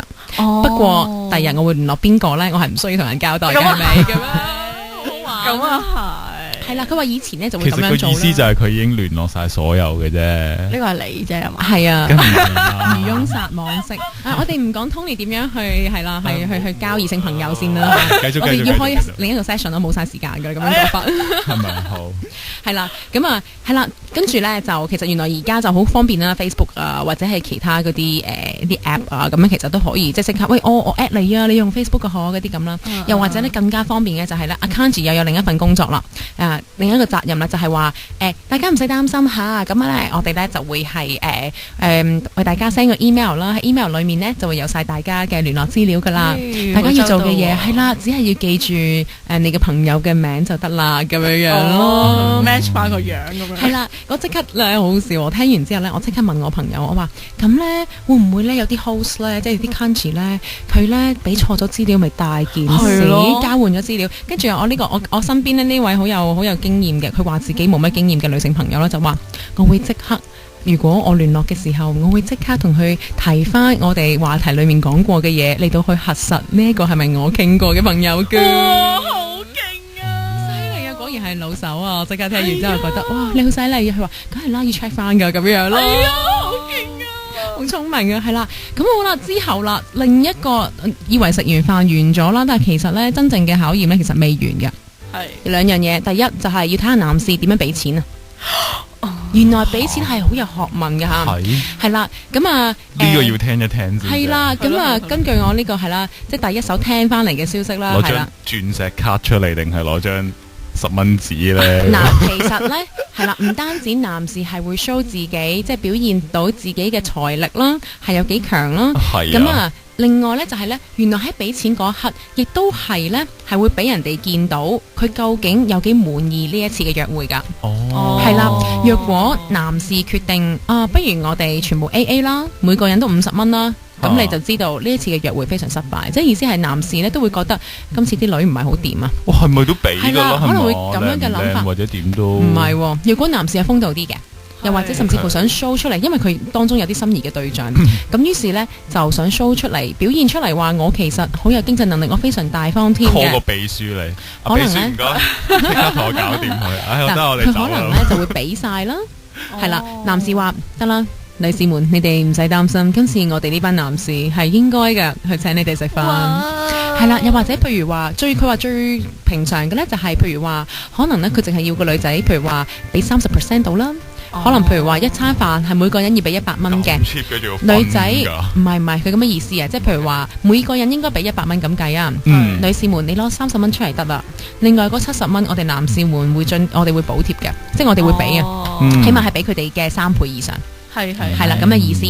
不過第日我會聯絡邊個咧？我係唔需要同人交代嘅，係咪？咁啊，咁啊係啦。佢話以前咧就會咁樣做啦。其實個意思就係佢已經聯絡晒所有嘅啫。呢個係你啫，係嘛？係啊，咁唔係啦，漁翁撒網式。我哋唔講 Tony 點樣去係啦，去交異性朋友先啦。繼續我哋要開另一個 session 都冇晒時間㗎，咁樣講法。係咪好？係啦，咁啊係啦，跟住咧就其實原來而家就好方便啦 ，Facebook 啊或者係其他嗰啲啲 app 啊，咁樣其實都可以即係即刻喂我 at 你啊，你用 Facebook 嘅嗰啲咁啦，又或者咧更加方便嘅就係咧 account 又有另一份工作啦，另一個責任啦就係話大家唔使擔心嚇，咁咧我哋咧就會係為大家 send 個 email 啦，喺 email 裡面咧就會有晒大家嘅聯絡資料噶啦，大家要做嘅嘢係啦，只係要記住你嘅朋友嘅名就得啦，咁樣樣咯。match 翻個樣咁樣。係啦，我即刻咧好好笑，我聽完之後咧，我即刻問我朋友，我話咁咧會唔會咧有啲 host 咧，即係啲 country 咧，佢咧俾錯咗資料，咪大件事，交換咗資料，跟住我身邊呢位好有經驗嘅，佢話自己冇乜經驗嘅女性朋友咧，就話我會即刻。如果我聯絡嘅時候，我會即刻同佢提翻我哋話題裡面講過嘅嘢，嚟到去核實呢一個係咪我傾過嘅朋友嘅。哇，好勁啊！犀利啊！果然係老手啊！我即刻聽完之後覺得，哇，你好犀利！佢話梗係啦，要 check 翻㗎咁樣咯。係啊，好勁啊！好聰明啊，係啦。咁好啦，之後啦，另一個以為食完飯完咗啦，但係其實咧真正嘅考驗咧，其實未完㗎。係兩樣嘢，第一就係要睇下男士點樣俾錢啊。原來俾錢係好有學問嘅嚇，係啦，咁啊呢個要聽一聽先。係啦，咁啊根據我呢個係啦，即係第一手聽翻嚟嘅消息啦，攞張鑽石卡出嚟定係攞張10蚊紙咧？嗱，其實咧係啦，唔單止男士係會 show 自己，即係表現到自己嘅財力啦，係有幾強啦，咁啊。另外咧就係咧，原來喺俾錢嗰一刻，亦都係咧係會俾人哋見到佢究竟有幾滿意呢一次嘅約會㗎。哦，係啦。若果男士決定不如我哋全部 AA 啦，每個人都50蚊啦，咁你就知道呢一次嘅約會非常失敗。即係意思係男士咧都會覺得今次啲女唔係好掂啊。哇，係咪都俾㗎啦？可能會咁樣嘅諗法，或者點都唔係喎。如果男士係風度啲嘅。又或者甚至乎想 show 出嚟，因為佢當中有啲心儀嘅對象，咁於是呢，就想 show 出嚟，表現出嚟話我其實好有經濟能力，我非常大方添嘅。call 個秘書嚟，可能呢，唔該，即刻同我搞掂佢。得我哋走啦。佢可能呢就會俾晒啦，係啦。男士話得啦，女士們你哋唔使擔心，今次我哋呢班男士係應該嘅，去請你哋食飯。係啦，又或者譬如話佢話最平常嘅呢，就係譬如話可能呢，佢淨係要個女仔，譬如話俾30% 到啦。可能譬如話一餐飯係每個人要俾100蚊嘅，女仔唔係佢咁嘅意思啊，即係譬如話每個人應該俾100蚊咁計啊。女士們你攞30蚊出嚟得啦，另外嗰70蚊我哋男士們我哋會補貼嘅，即係我哋會俾啊，起碼係俾佢哋嘅3倍以上。係啦，咁嘅意思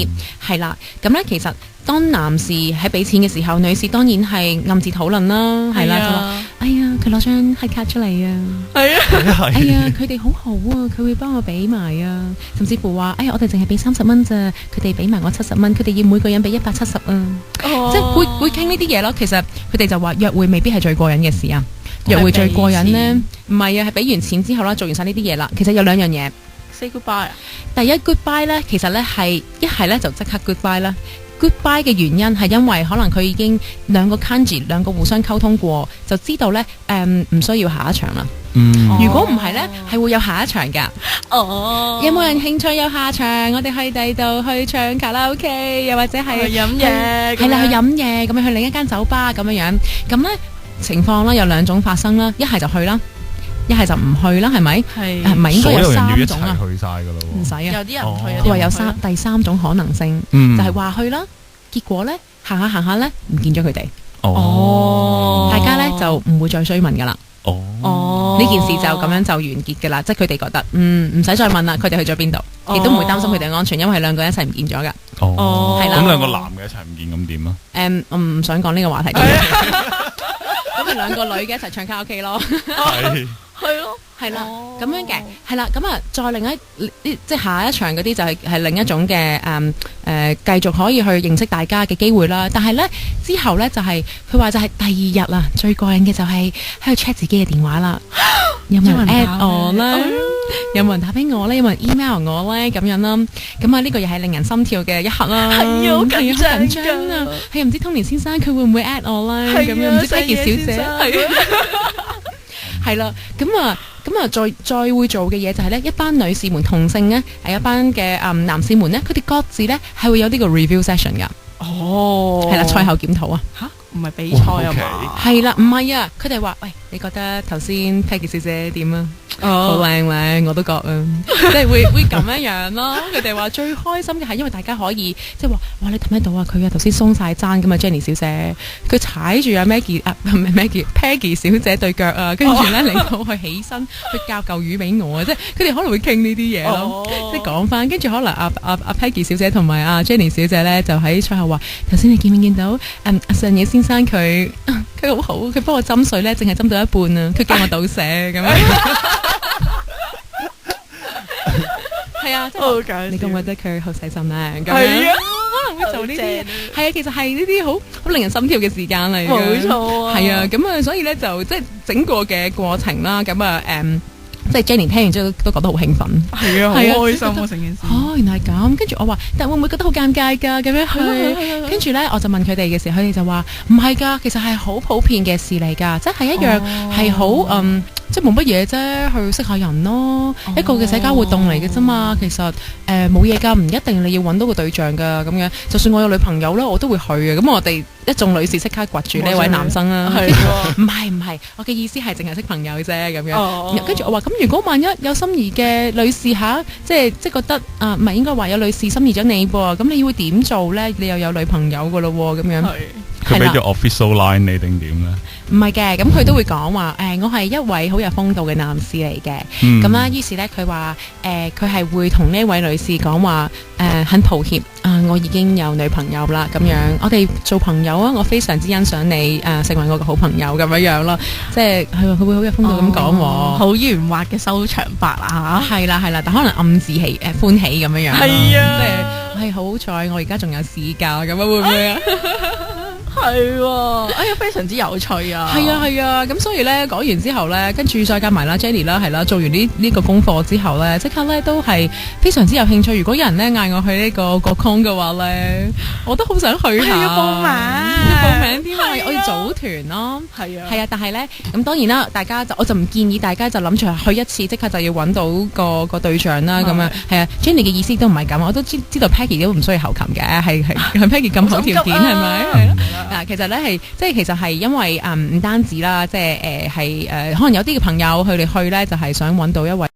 係啦。咁咧其實當男士喺俾錢嘅時候，女士當然係暗自討論啦，係啦，就話哎呀佢攞張黑卡出嚟啊，係啊，哎呀佢哋好好啊，佢會幫我俾埋啊，甚至乎話哎呀我哋淨係俾30蚊咋，佢哋俾埋我70蚊，佢哋要每個人俾170啊，即係會傾呢啲嘢咯。其實佢哋就話約會未必係最過癮嘅事啊，約會最過癮呢，唔係啊，係俾完錢之後啦，做完晒呢啲嘢啦，其實有兩樣嘢。Say goodbye 啊！第一 goodbye 咧，其實咧係一係咧就即刻 goodbye 啦。goodbye 嘅原因係因為可能佢已經兩個 kanji 兩個互相溝通過，就知道咧唔需要下一場啦。如果唔係咧，係會有下一場㗎。有冇人興趣有下場？我哋去第度去唱卡拉 OK， 又或者係去飲嘢，係啦，去飲嘢咁樣去另一間酒吧咁樣樣。咁咧情況咧有兩種發生啦，一係就去啦。一係就唔去啦，係咪？係唔係應該有3種啊？去晒㗎啦，唔使啊。有啲人唔去，佢話有第三種可能性，就係話去啦，結果咧行下咧唔見咗佢哋。大家咧就唔會再追問㗎啦。呢件事就咁樣就完結㗎啦，即係佢哋覺得唔使再問啦，佢哋去咗邊度，亦都唔會擔心佢哋安全，因為兩個人一齊唔見咗㗎。係啦。咁兩個男嘅一齊唔見咁點啊？我唔想講呢個話題。咁咪兩個女嘅一齊唱卡拉 OK 咯。係咯，係啦，咁樣嘅，係啦，咁啊，再另一即係下一場嗰啲就係另一種嘅繼續可以去認識大家嘅機會啦。但係咧之後咧就係佢話就係第2日啦，最過癮嘅就係喺度 check 自己嘅電話啦，有冇人 at 我啦？有冇人打俾我咧？有冇人 email 我咧？咁樣啦，咁啊呢個又係令人心跳嘅一刻啦。係啊，好緊張啊！係唔知 Tony 先生佢會唔會 at 我咧？咁樣唔知 Peggy 小姐係係啦，咁啊，再會做嘅嘢就係咧，一班女士們同性咧，係一班嘅男士們咧，佢哋各自咧係會有呢個 review session 噶。係啦，賽後檢討啊。吓，唔係比賽啊嘛？係啦，唔係啊，佢哋話喂，你覺得頭先 Peggy 小姐點啊？好靚靚，我都覺啊，即係會咁樣樣咯。佢哋話最開心嘅係因為大家可以即係話，哇你睇得到啊，佢啊頭先鬆晒踭咁啊 Jenny 小姐，佢踩住阿 Peggy 小姐對腳啊，跟住咧嚟到去起身去教嚿魚俾我啊，即係佢哋可能會傾呢啲嘢咯，即係講翻，跟住可能阿 Peggy 小姐同埋阿 Jenny 小姐咧就喺賽後話，頭先你見唔見到阿上野先生佢好好，佢幫我斟水咧，淨係斟到一半啊，佢叫我倒瀉咁樣。係啊，即係好搞笑你覺唔覺得佢好細心咧？咁樣係啊，可能會做呢啲好正，係啊，其實係呢啲好令人心跳嘅時間嚟嘅，冇錯啊係啊，咁啊，所以咧就即係整個嘅過程啦，咁啊即係 Jenny 聽完之後都覺得好興奮，係啊，好係啊開心啊成件事。哦，原來係咁，跟住我話，但會唔會覺得好尷尬㗎？咁樣去，跟住咧我就問佢哋嘅時候，佢哋就話唔係㗎，其實係好普遍嘅事嚟㗎，即係一樣係好即係冇乜嘢啫，去識下人咯，一個嘅社交活動嚟嘅啫嘛。其實冇嘢㗎，唔一定你要揾到個對象㗎咁樣。就算我有女朋友啦，我都會去嘅。咁我哋一眾女士即刻掘住呢位男生啦。係唔係，我嘅意思係淨係識朋友啫咁樣。跟住我話咁，如果萬一有心儀嘅女士即係覺得唔係應該話有女士心儀咗你噃，咁你會點做咧？你又有女朋友㗎咯喎，咁樣。佢俾咗 official line 你定點咧？唔係嘅，咁佢都會講話我係一位好有風度嘅男士嚟嘅。咁啦，於是咧佢話佢係會同呢位女士講話很抱歉我已經有女朋友啦，咁樣我哋做朋友啊，我非常之欣賞你成為我嘅好朋友咁樣咯。即係佢會好有風度咁講喎，好圓滑嘅收場白啊！係啦，但可能暗自歡喜咁樣樣。係啊，即係好在我而家仲有試教咁樣，會唔會啊？係喎，哎呀，非常之有趣啊！係啊，咁所以咧講完之後咧，跟住再加埋啦 Jenny 啦，係啦，做完呢個功課之後咧，即刻咧都係非常之有興趣。如果有人咧嗌我去呢個國康嘅話咧，我都好想去下。要報名，報名添啊！我要組團咯。係啊，但係咧咁當然啦，我就唔建議大家就諗住去一次即刻就要揾到個對象啦。咁樣係啊 ，Jenny 嘅意思都唔係咁，我都知道 Peggy 都唔需要求琴嘅，係 Peggy 咁好條件係咪？係咯。嗱，其實咧係其實係因為唔單止啦，即係可能有啲嘅朋友佢哋去咧就係想揾到一位。